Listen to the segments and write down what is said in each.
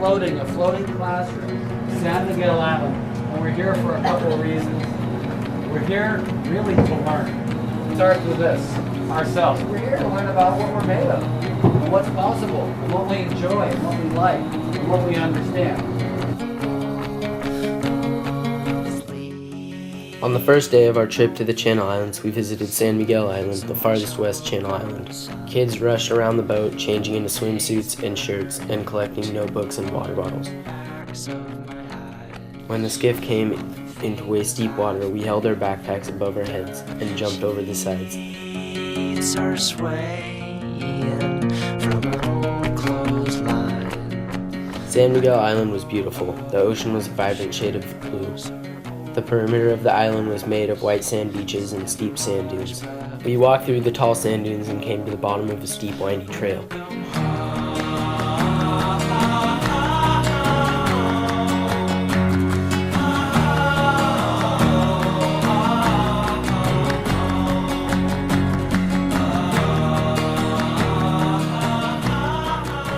a floating classroom, San Miguel Island, and we're here for a couple of reasons. We're here really to learn. It starts with this, ourselves. We're here to learn about what we're made of, and what's possible, and what we enjoy, and what we like, and what we understand. On the first day of our trip to the Channel Islands, we visited San Miguel Island, the farthest west Channel Island. Kids rushed around the boat, changing into swimsuits and shirts, and collecting notebooks and water bottles. When the skiff came into waist-deep water, we held our backpacks above our heads and jumped over the sides. San Miguel Island was beautiful. The ocean was a vibrant shade of blue. The perimeter of the island was made of white sand beaches and steep sand dunes. We walked through the tall sand dunes and came to the bottom of a steep, windy trail.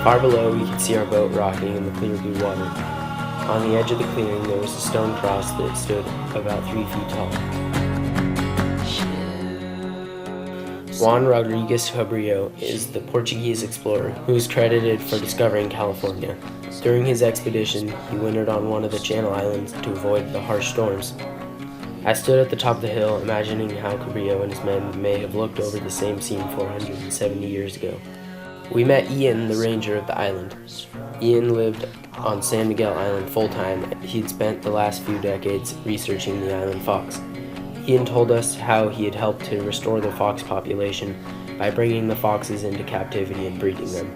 Far below, we could see our boat rocking in the clear blue water. On the edge of the clearing, there was a stone cross that stood about 3 feet tall. Juan Rodriguez Cabrillo is the Portuguese explorer who is credited for discovering California. During his expedition, he wintered on one of the Channel Islands to avoid the harsh storms. I stood at the top of the hill, imagining how Cabrillo and his men may have looked over the same scene 470 years ago. We met Ian, the ranger of the island. Ian lived on San Miguel Island full-time. He'd spent the last few decades researching the island fox. Ian told us how he had helped to restore the fox population by bringing the foxes into captivity and breeding them.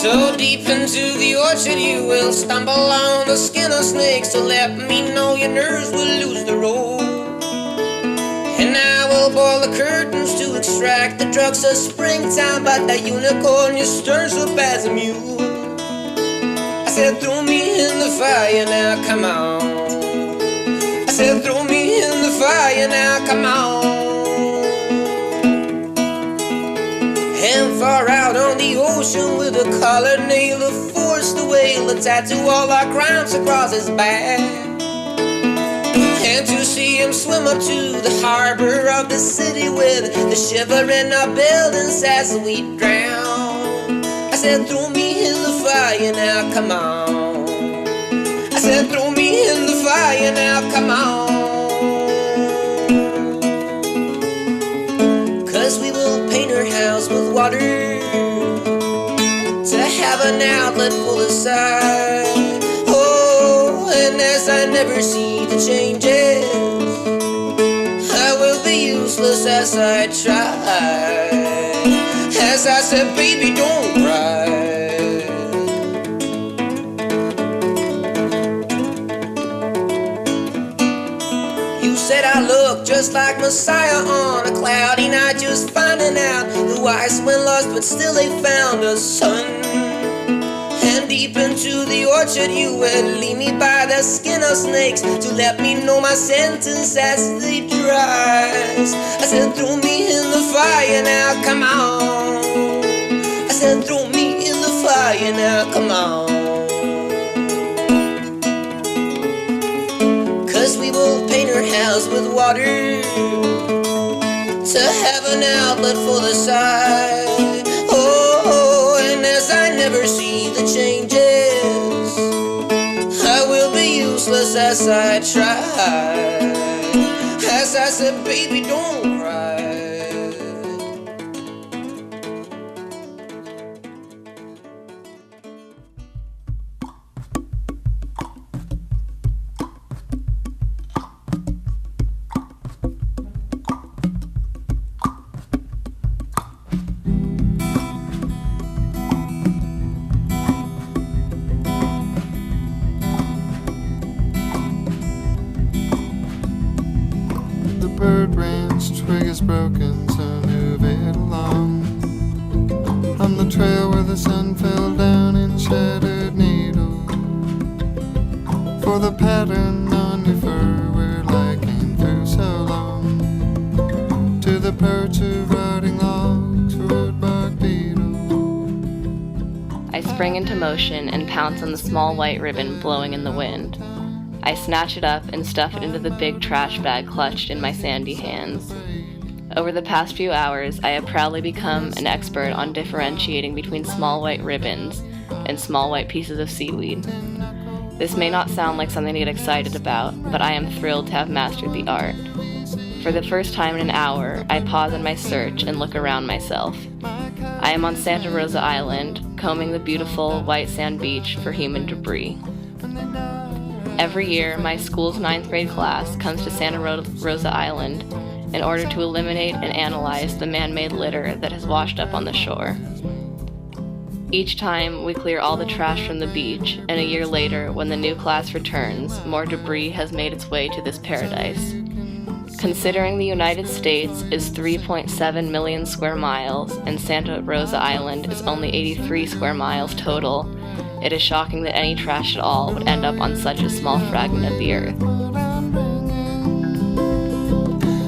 So deep into the orchard you will stumble on the skin of snakes. So let me know your nerves will lose the road. And I will boil the curtains to extract the drugs of springtime. But that unicorn you stirs up as a mule. I said throw me in the fire now, come on. I said throw me in the fire now, come on. And far out on the ocean with a colored nail, a force the whale, a tattoo all our crimes across his back. And to see him swim up to the harbor of the city with the shivering of buildings as we drown. I said throw me in the fire now, come on. I said throw me in the fire now, come on. 'Cause we will paint our house with water to have an outlet for the side. Oh, never see the changes, I will be useless as I try. As I said, baby, don't cry. You said I look just like Messiah on a cloudy night, just finding out the wise went lost, but still they found a son. And deep into the orchard you would lead me by the skin of snakes to let me know my sentence as they dries. I said, throw me in the fire now, come on. I said, throw me in the fire now, come on. Cause we will paint our house with water to have an outlet for the side. Oh, and as I never see the changes, I will be useless as I try. As I said, baby, don't cry. Bird branch twig is broken, so move it along. On the trail where the sun fell down in shattered needle. For the pattern on your fur we're liking through so long. To the perch of rotting logs, woodbark beetle. I spring into motion and pounce on the small white ribbon blowing in the wind. I snatch it up and stuff it into the big trash bag clutched in my sandy hands. Over the past few hours, I have proudly become an expert on differentiating between small white ribbons and small white pieces of seaweed. This may not sound like something to get excited about, but I am thrilled to have mastered the art. For the first time in an hour, I pause in my search and look around myself. I am on Santa Rosa Island, combing the beautiful white sand beach for human debris. Every year, my school's 9th grade class comes to Santa Rosa Island in order to eliminate and analyze the man-made litter that has washed up on the shore. Each time, we clear all the trash from the beach, and a year later, when the new class returns, more debris has made its way to this paradise. Considering the United States is 3.7 million square miles and Santa Rosa Island is only 83 square miles total, it is shocking that any trash at all would end up on such a small fragment of the earth.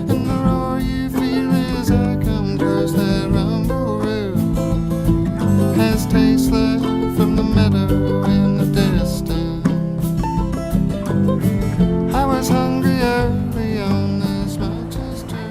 And the roar you feel as I come towards that rumble road has taste left from the meadow in the distance. I was hungry early on as much as true.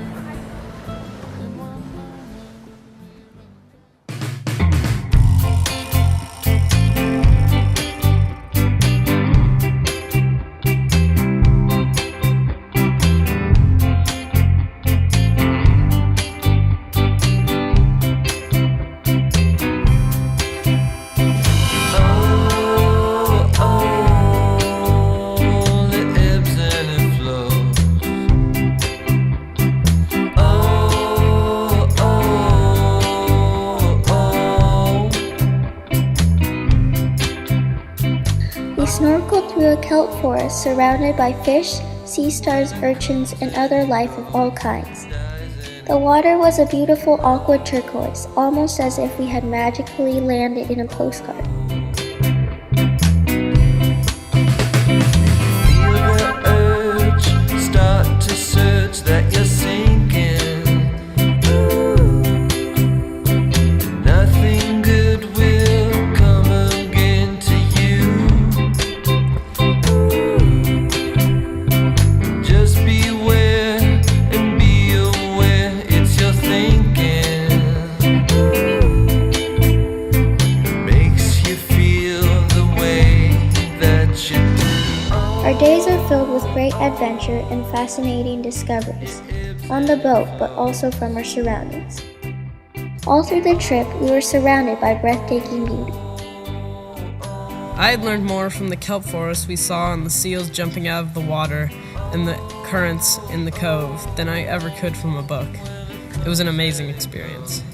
We snorkeled through a kelp forest surrounded by fish, sea stars, urchins, and other life of all kinds. The water was a beautiful aqua turquoise, almost as if we had magically landed in a postcard. Feel the urge, start to search that you're sinking. Nothing good will come again to you. Just beware and be aware it's your thinking. Makes you feel the way that you do. Our days are filled with great adventure and fascinating discoveries, on the boat but also from our surroundings. All through the trip, we were surrounded by breathtaking beauty. I had learned more from the kelp forest we saw and the seals jumping out of the water and the currents in the cove than I ever could from a book. It was an amazing experience.